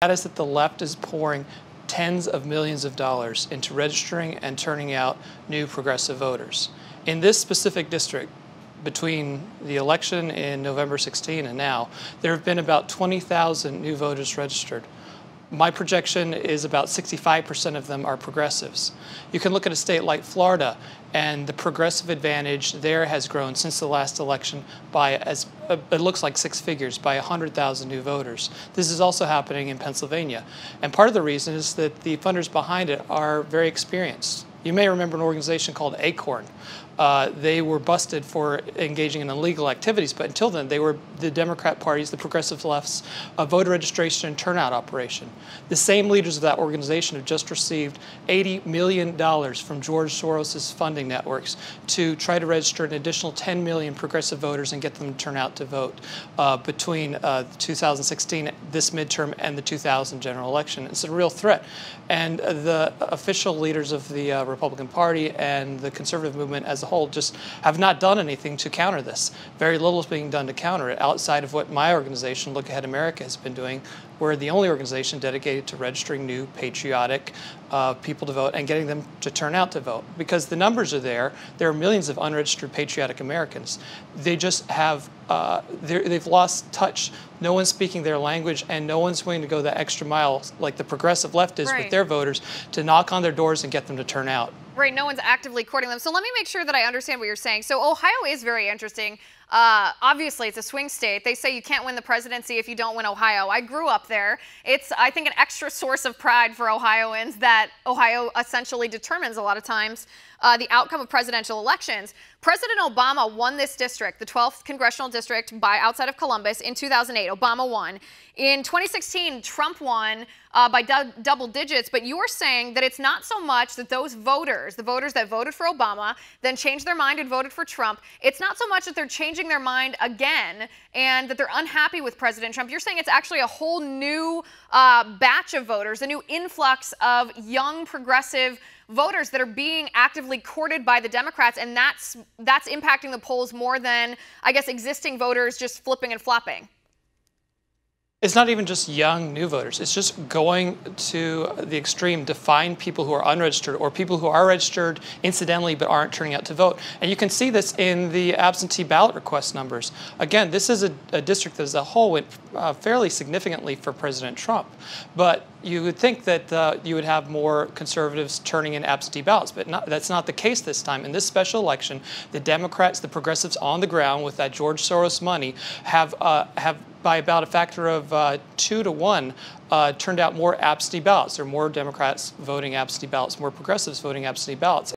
That is that the left is pouring tens of millions of dollars into registering and turning out new progressive voters. In this specific district, between the election in November 16 and now, there have been about 20,000 new voters registered. My projection is about 65% of them are progressives. You can look at a state like Florida, and the progressive advantage there has grown since the last election by, it looks like 6 figures, by 100,000 new voters. This is also happening in Pennsylvania. And part of the reason is that the funders behind it are very experienced. You may remember an organization called Acorn. They were busted for engaging in illegal activities, but until then, they were the Democrat Party's, the progressive left's, voter registration and turnout operation. The same leaders of that organization have just received $80 million from George Soros' funding networks to try to register an additional 10 million progressive voters and get them to turn out to vote between 2016, this midterm, and the 2000 general election. It's a real threat. And the official leaders of the Republican Party and the conservative movement as a whole just have not done anything to counter this. Very little is being done to counter it outside of what my organization, Look Ahead America, has been doing. We're the only organization dedicated to registering new patriotic people to vote and getting them to turn out to vote. Because the numbers are there. There are millions of unregistered patriotic Americans. They just have, they've lost touch. No one's speaking their language, and no one's willing to go that extra mile like the progressive left is with their voters to knock on their doors and get them to turn out. Right, no one's actively courting them. So let me make sure that I understand what you're saying. So Ohio is very interesting. Obviously, it's a swing state. They say you can't win the presidency if you don't win Ohio. I grew up there. It's, I think, an extra source of pride for Ohioans that Ohio essentially determines a lot of times the outcome of presidential elections. President Obama won this district, the 12th congressional district by outside of Columbus, in 2008. Obama won. In 2016, Trump won by double digits, but you're saying that it's not so much that those voters, the voters that voted for Obama, then changed their mind and voted for Trump, it's not so much that they're changing their mind again and that they're unhappy with President Trump. You're saying it's actually a whole new batch of voters, a new influx of young progressive voters that are being actively courted by the Democrats, and that's impacting the polls more than, I guess, existing voters just flipping and flopping. It's not even just young new voters. It's just going to the extreme to find people who are unregistered or people who are registered incidentally but aren't turning out to vote. And you can see this in the absentee ballot request numbers. Again, this is a district that as a whole went fairly significantly for President Trump. But you would think that you would have more conservatives turning in absentee ballots, but that's not the case this time. In this special election, the Democrats, the progressives on the ground with that George Soros money have by about a factor of 2 to 1, turned out more absentee ballots. There are more Democrats voting absentee ballots, more progressives voting absentee ballots.